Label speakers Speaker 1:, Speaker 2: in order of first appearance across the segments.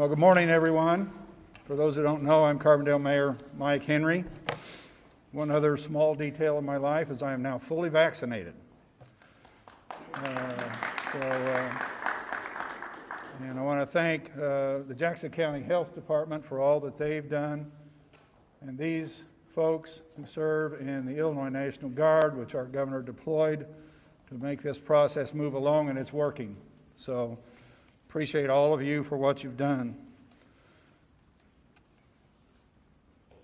Speaker 1: Well, good morning, everyone. For those who don't know, I'm Carbondale Mayor Mike Henry. One other small detail of my life is I am now fully vaccinated. And I want to thank the Jackson County Health Department for all that they've done, and these folks who serve in the Illinois National Guard, which our governor deployed to make this process move along, and it's working. So appreciate all of you for what you've done.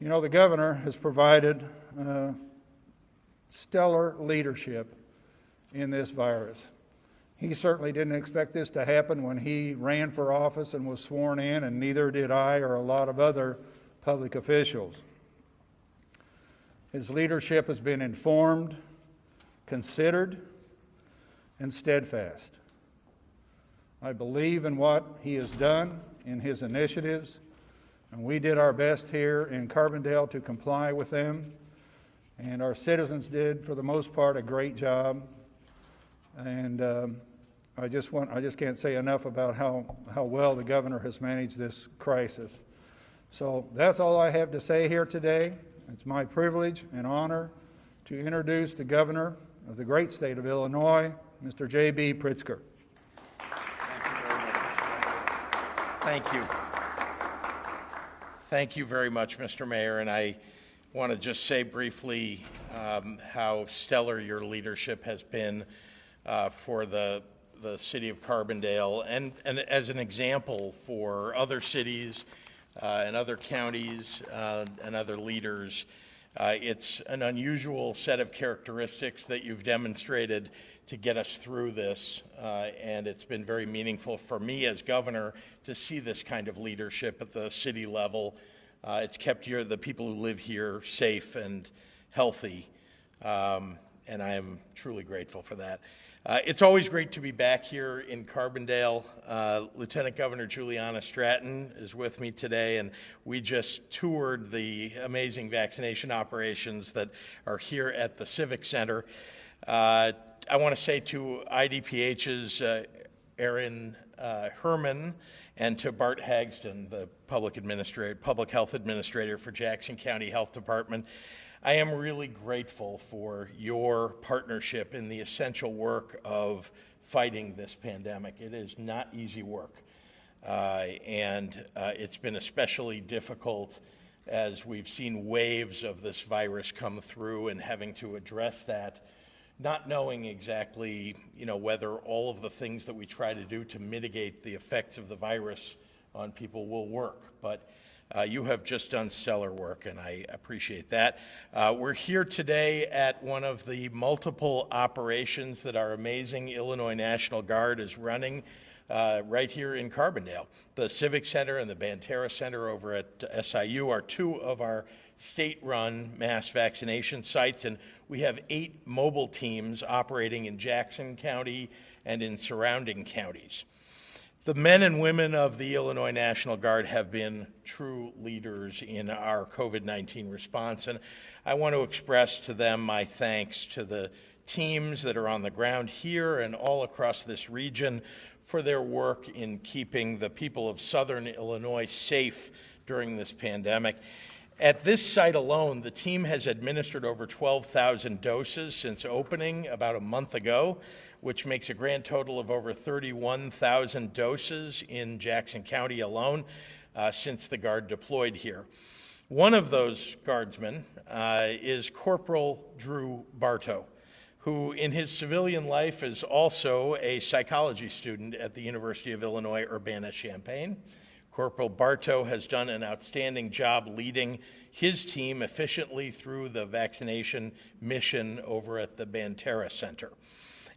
Speaker 1: You know, the governor has provided stellar leadership in this virus. He certainly didn't expect this to happen when he ran for office and was sworn in, and neither did I or a lot of other public officials. His leadership has been informed, considered, and steadfast. I believe in what he has done in his initiatives, and we did our best here in Carbondale to comply with them, and our citizens did, for the most part, a great job. And I just can't say enough about how well the governor has managed this crisis. So that's all I have to say here today. It's my privilege and honor to introduce the governor of the great state of Illinois, Mr. JB Pritzker.
Speaker 2: Thank you. Thank you very much, Mr. Mayor, and I want to just say briefly how stellar your leadership has been for the city of Carbondale and as an example for other cities and other counties and other leaders. It's an unusual set of characteristics that you've demonstrated to get us through this, and it's been very meaningful for me as governor to see this kind of leadership at the city level. It's kept the people who live here safe and healthy, and I am truly grateful for that. It's always great to be back here in Carbondale. Lieutenant Governor Juliana Stratton is with me today, and we just toured the amazing vaccination operations that are here at the Civic Center. I want to say to IDPH's Erin Herman and to Bart Hagston, the public health administrator for Jackson County Health Department, I am really grateful for your partnership in the essential work of fighting this pandemic. It is not easy work, and it's been especially difficult as we've seen waves of this virus come through and having to address that, not knowing exactly, whether all of the things that we try to do to mitigate the effects of the virus on people will work. But you have just done stellar work, and I appreciate that. We're here today at one of the multiple operations that our amazing Illinois National Guard is running right here in Carbondale. The Civic Center and the Banterra Center over at SIU are two of our state-run mass vaccination sites, and we have 8 mobile teams operating in Jackson County and in surrounding counties. The men and women of the Illinois National Guard have been true leaders in our COVID-19 response, and I want to express to them my thanks to the teams that are on the ground here and all across this region for their work in keeping the people of Southern Illinois safe during this pandemic. At this site alone, the team has administered over 12,000 doses since opening about a month ago, which makes a grand total of over 31,000 doses in Jackson County alone since the Guard deployed here. One of those Guardsmen is Corporal Drew Bartow, who in his civilian life is also a psychology student at the University of Illinois Urbana-Champaign. Corporal Bartow has done an outstanding job leading his team efficiently through the vaccination mission over at the Banterra Center.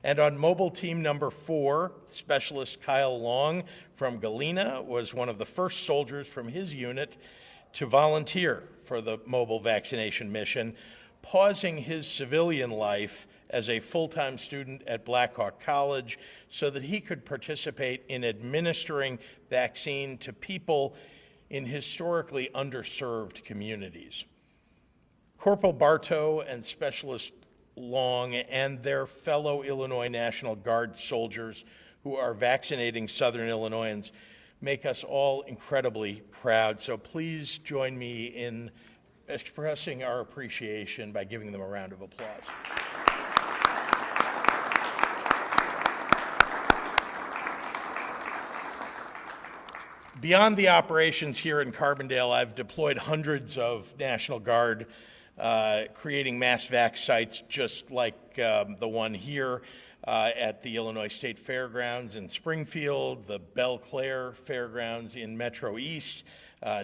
Speaker 2: And on mobile team number 4, Specialist Kyle Long from Galena was one of the first soldiers from his unit to volunteer for the mobile vaccination mission, pausing his civilian life as a full-time student at Blackhawk College so that he could participate in administering vaccine to people in historically underserved communities. Corporal Bartow and Specialist Long and their fellow Illinois National Guard soldiers who are vaccinating Southern Illinoisans make us all incredibly proud. So please join me in expressing our appreciation by giving them a round of applause. Beyond the operations here in Carbondale, I've deployed hundreds of National Guard creating mass vac sites just like the one here at the Illinois State Fairgrounds in Springfield, the Belle Claire Fairgrounds in Metro East,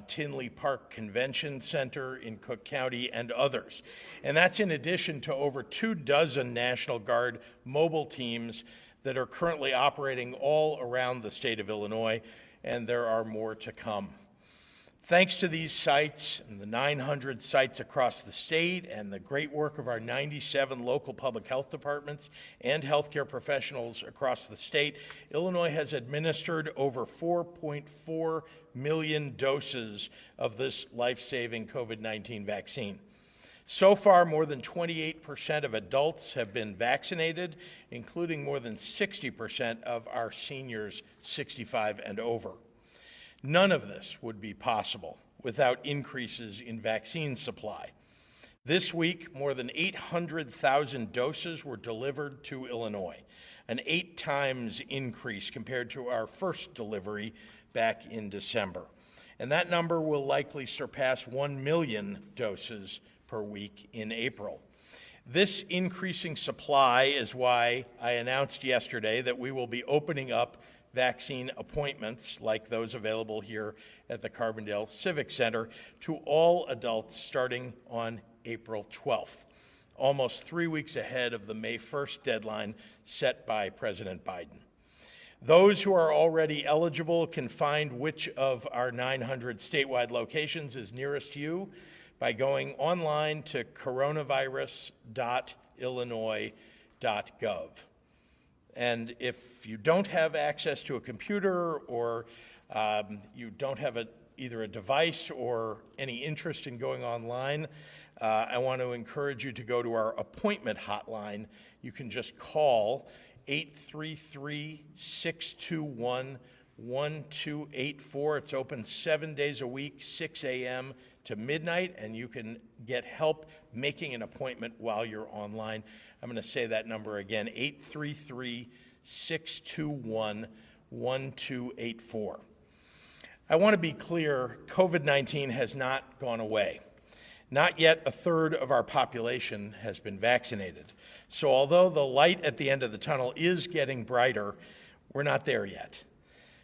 Speaker 2: Tinley Park Convention Center in Cook County, and others. And that's in addition to over 24 National Guard mobile teams that are currently operating all around the state of Illinois, and there are more to come. Thanks to these sites and the 900 sites across the state and the great work of our 97 local public health departments and healthcare professionals across the state, Illinois has administered over 4.4 million doses of this life-saving COVID-19 vaccine. So far, more than 28% of adults have been vaccinated, including more than 60% of our seniors 65 and over. None of this would be possible without increases in vaccine supply. This week, more than 800,000 doses were delivered to Illinois, an 8 times increase compared to our first delivery back in December. And that number will likely surpass 1 million doses per week in April. This increasing supply is why I announced yesterday that we will be opening up vaccine appointments like those available here at the Carbondale Civic Center to all adults starting on April 12th, almost 3 weeks ahead of the May 1st deadline set by President Biden. Those who are already eligible can find which of our 900 statewide locations is nearest you by going online to coronavirus.illinois.gov. And if you don't have access to a computer or you don't have either a device or any interest in going online, I want to encourage you to go to our appointment hotline. You can just call 833-621-1284. It's open 7 days a week, 6 a.m. to midnight, and you can get help making an appointment while you're online. I'm going to say that number again, 833-621-1284. I want to be clear, COVID-19 has not gone away. Not yet a third of our population has been vaccinated. So although the light at the end of the tunnel is getting brighter, we're not there yet.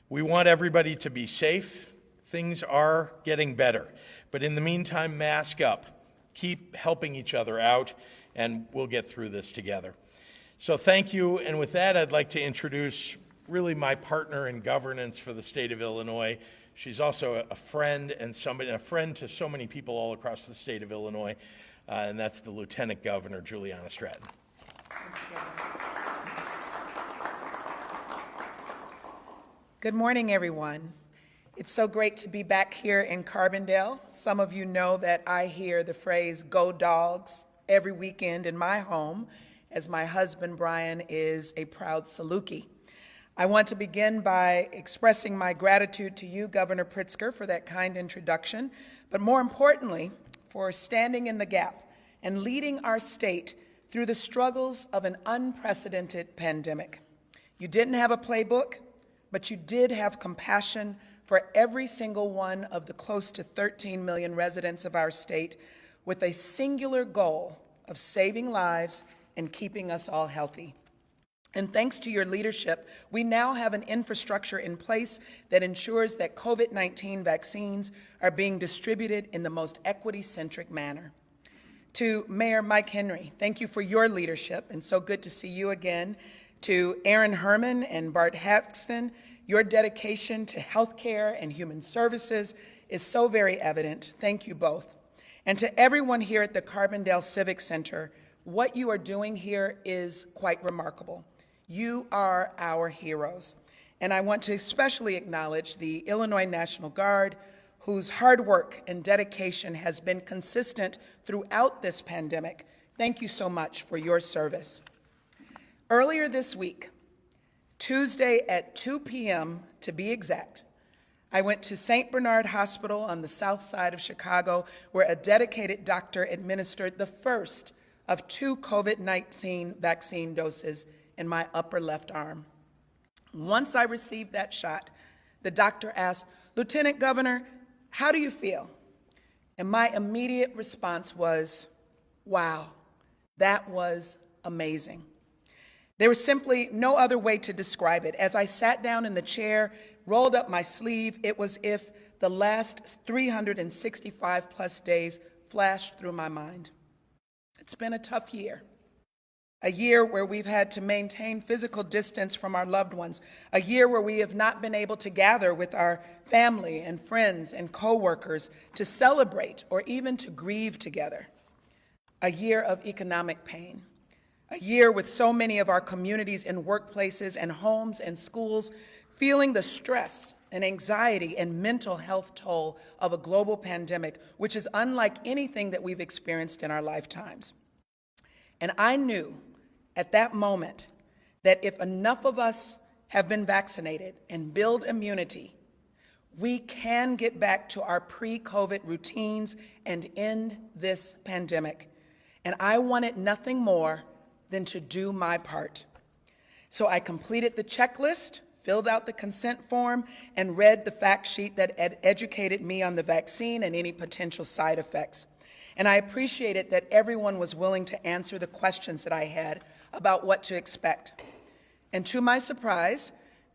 Speaker 2: We want everybody to be safe. Things are getting better. But in the meantime, mask up. Keep helping each other out, and we'll get through this together. So thank you, and with that, I'd like to introduce really my partner in governance for the state of Illinois. She's also a friend and a friend to so many people all across the state of Illinois, and that's the Lieutenant Governor, Juliana Stratton.
Speaker 3: Good morning, everyone. It's so great to be back here in Carbondale. Some of you know that I hear the phrase "Go Dogs" every weekend in my home, as my husband, Brian, is a proud Saluki. I want to begin by expressing my gratitude to you, Governor Pritzker, for that kind introduction, but more importantly, for standing in the gap and leading our state through the struggles of an unprecedented pandemic. You didn't have a playbook, but you did have compassion for every single one of the close to 13 million residents of our state, with a singular goal of saving lives and keeping us all healthy. And thanks to your leadership, we now have an infrastructure in place that ensures that COVID-19 vaccines are being distributed in the most equity-centric manner. To Mayor Mike Henry, thank you for your leadership, and so good to see you again. To Aaron Herman and Bart Haxton, your dedication to healthcare and human services is so very evident. Thank you both. And to everyone here at the Carbondale Civic Center, what you are doing here is quite remarkable. You are our heroes. And I want to especially acknowledge the Illinois National Guard, whose hard work and dedication has been consistent throughout this pandemic. Thank you so much for your service. Earlier this week, Tuesday at 2 p.m. to be exact, I went to St. Bernard Hospital on the south side of Chicago, where a dedicated doctor administered the first of 2 COVID-19 vaccine doses in my upper left arm. Once I received that shot, the doctor asked, "Lieutenant Governor, how do you feel?" And my immediate response was, "Wow, that was amazing." There was simply no other way to describe it. As I sat down in the chair, rolled up my sleeve, it was as if the last 365 plus days flashed through my mind. It's been a tough year. A year where we've had to maintain physical distance from our loved ones. A year where we have not been able to gather with our family and friends and coworkers to celebrate or even to grieve together. A year of economic pain. A year with so many of our communities and workplaces and homes and schools feeling the stress and anxiety and mental health toll of a global pandemic, which is unlike anything that we've experienced in our lifetimes. And I knew at that moment that if enough of us have been vaccinated and build immunity, we can get back to our pre-COVID routines and end this pandemic. And I wanted nothing more than to do my part. So I completed the checklist, filled out the consent form, and read the fact sheet that educated me on the vaccine and any potential side effects. And I appreciated that everyone was willing to answer the questions that I had about what to expect. And to my surprise,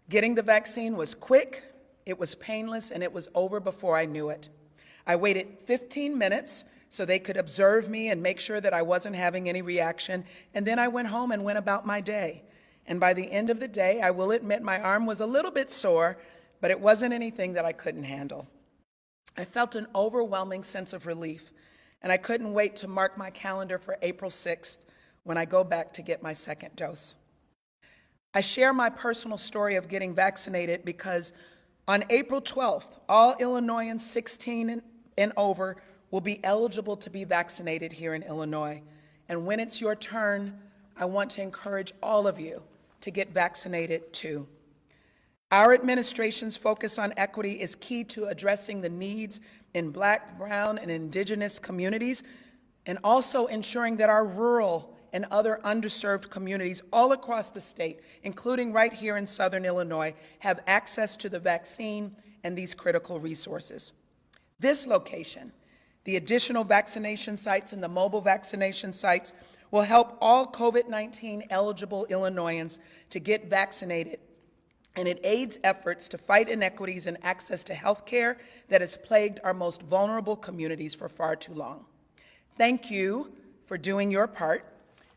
Speaker 3: getting the vaccine was quick, it was painless, and it was over before I knew it. I waited 15 minutes so they could observe me and make sure that I wasn't having any reaction, and then I went home and went about my day. And by the end of the day, I will admit my arm was a little bit sore, but it wasn't anything that I couldn't handle. I felt an overwhelming sense of relief, and I couldn't wait to mark my calendar for April 6th when I go back to get my second dose. I share my personal story of getting vaccinated because on April 12th, all Illinoisans 16 and over will be eligible to be vaccinated here in Illinois. And when it's your turn, I want to encourage all of you to get vaccinated too. Our administration's focus on equity is key to addressing the needs in Black, Brown, and Indigenous communities, and also ensuring that our rural and other underserved communities all across the state, including right here in Southern Illinois, have access to the vaccine and these critical resources. This location, the additional vaccination sites and the mobile vaccination sites, will help all COVID-19 eligible Illinoisans to get vaccinated, and it aids efforts to fight inequities in access to health care that has plagued our most vulnerable communities for far too long. Thank you for doing your part.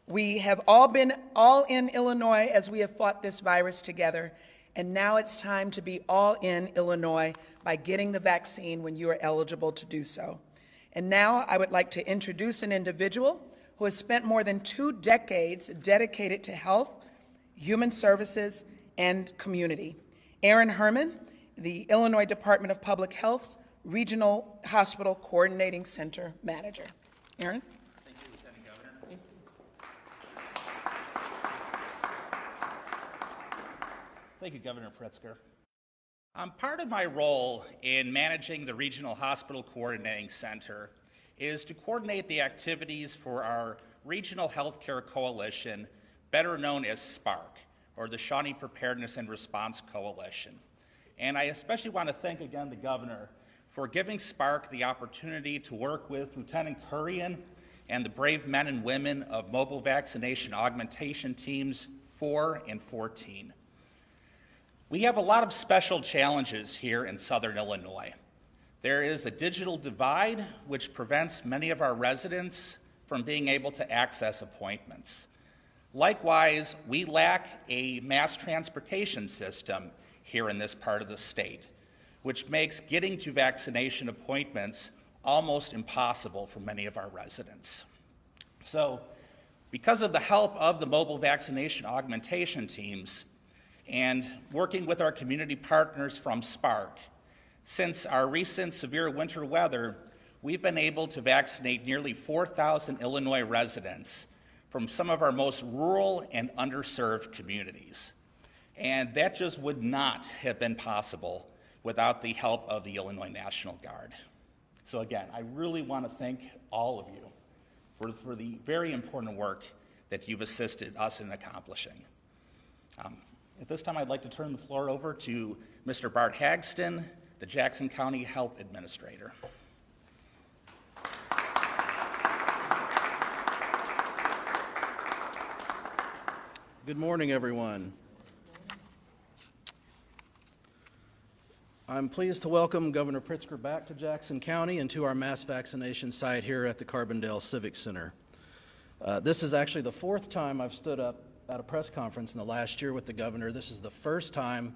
Speaker 3: We have all been all in Illinois as we have fought this virus together, and now it's time to be all in Illinois by getting the vaccine when you are eligible to do so. And now I would like to introduce an individual who has spent more than 2 decades dedicated to health, human services, and community. Aaron Herman, the Illinois Department of Public Health's Regional Hospital Coordinating Center Manager. Aaron?
Speaker 4: Thank you, Lieutenant Governor. Thank you, Governor Pritzker. Part of my role in managing the Regional Hospital Coordinating Center is to coordinate the activities for our Regional Healthcare Coalition, better known as SPARC, or the Shawnee Preparedness and Response Coalition. And I especially want to thank again the Governor for giving SPARC the opportunity to work with Lieutenant Kurian and the brave men and women of Mobile Vaccination Augmentation Teams 4 and 14. We have a lot of special challenges here in Southern Illinois. There is a digital divide which prevents many of our residents from being able to access appointments. Likewise, we lack a mass transportation system here in this part of the state, which makes getting to vaccination appointments almost impossible for many of our residents. So, because of the help of the mobile vaccination augmentation teams and working with our community partners from SPARC, since our recent severe winter weather, we've been able to vaccinate nearly 4,000 Illinois residents from some of our most rural and underserved communities. And that just would not have been possible without the help of the Illinois National Guard. So again, I really want to thank all of you for the very important work that you've assisted us in accomplishing. At this time, I'd like to turn the floor over to Mr. Bart Hagston, the Jackson County Health Administrator.
Speaker 5: Good morning, everyone. I'm pleased to welcome Governor Pritzker back to Jackson County and to our mass vaccination site here at the Carbondale Civic Center. This is actually the fourth time I've stood up at a press conference in the last year with the governor. This is the first time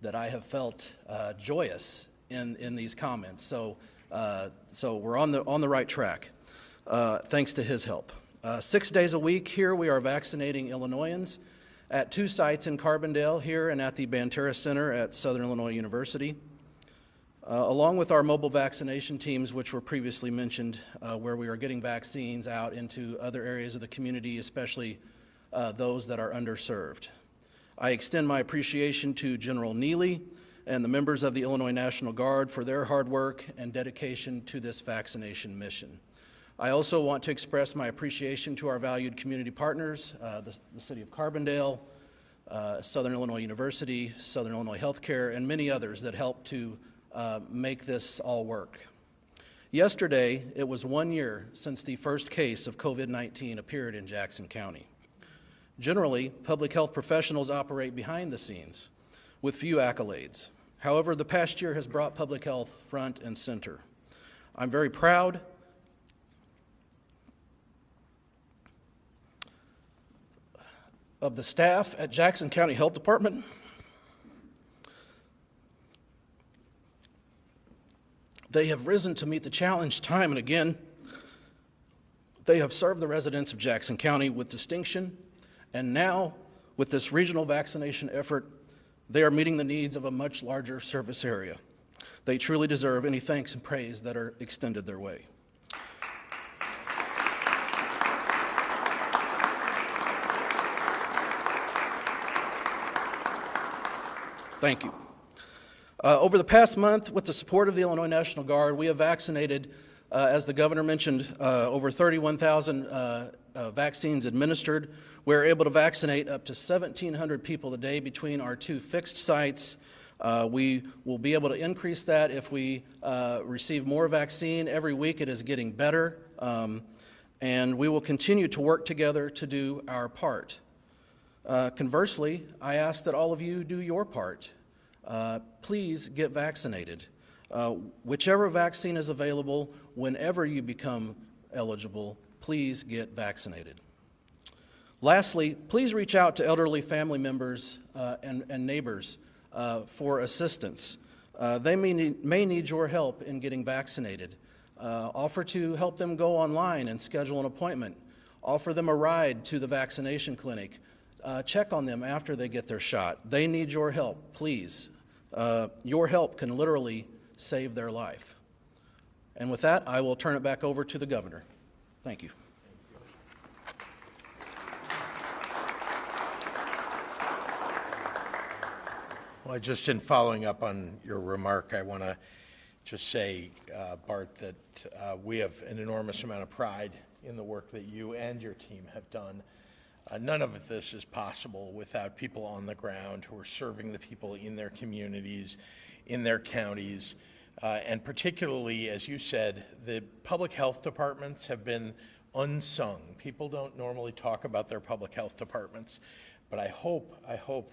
Speaker 5: that I have felt joyous in these comments. So we're on the right track, thanks to his help. 6 days a week here we are vaccinating Illinoisans at 2 sites in Carbondale here and at the Banterra Center at Southern Illinois University, along with our mobile vaccination teams, which were previously mentioned, where we are getting vaccines out into other areas of the community, especially those that are underserved. I extend my appreciation to General Neely and the members of the Illinois National Guard for their hard work and dedication to this vaccination mission. I also want to express my appreciation to our valued community partners, the City of Carbondale, Southern Illinois University, Southern Illinois Healthcare, and many others that helped to make this all work. Yesterday, it was 1 year since the first case of COVID-19 appeared in Jackson County. Generally, public health professionals operate behind the scenes with few accolades. However, the past year has brought public health front and center. I'm very proud of the staff at Jackson County Health Department. They have risen to meet the challenge time and again. They have served the residents of Jackson County with distinction, and now, with this regional vaccination effort, they are meeting the needs of a much larger service area. They truly deserve any thanks and praise that are extended their way. Thank you. Over the past month, with the support of the Illinois National Guard, we have vaccinated, as the governor mentioned, over 31,000 vaccines administered. We're able to vaccinate up to 1,700 people a day between our 2 fixed sites. We will be able to increase that if we receive more vaccine. Every week it is getting better, and we will continue to work together to do our part. Conversely, I ask that all of you do your part. Please get vaccinated. Whichever vaccine is available, whenever you become eligible, please get vaccinated. Lastly, please reach out to elderly family members and neighbors for assistance. They may need your help in getting vaccinated. Offer to help them go online and schedule an appointment. Offer them a ride to the vaccination clinic. Check on them after they get their shot. They need your help, please. Your help can literally save their life. And with that, I will turn it back over to the governor. Thank you.
Speaker 2: Well, just in following up on your remark, I want to just say, Bart, that we have an enormous amount of pride in the work that you and your team have done. None of this is possible without people on the ground who are serving the people in their communities, in their counties, and particularly, as you said, the public health departments have been unsung. People don't normally talk about their public health departments, but I hope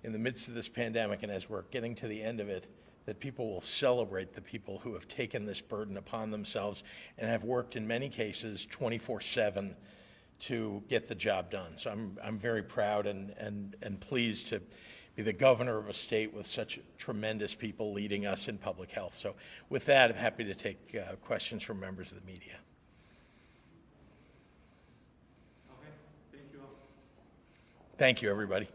Speaker 2: in the midst of this pandemic and as we're getting to the end of it, that people will celebrate the people who have taken this burden upon themselves and have worked in many cases 24/7 to get the job done. So I'm very proud and pleased to be the governor of a state with such tremendous people leading us in public health. So with that, I'm happy to take questions from members of the media.
Speaker 6: Okay, thank you all.
Speaker 2: Thank you, everybody.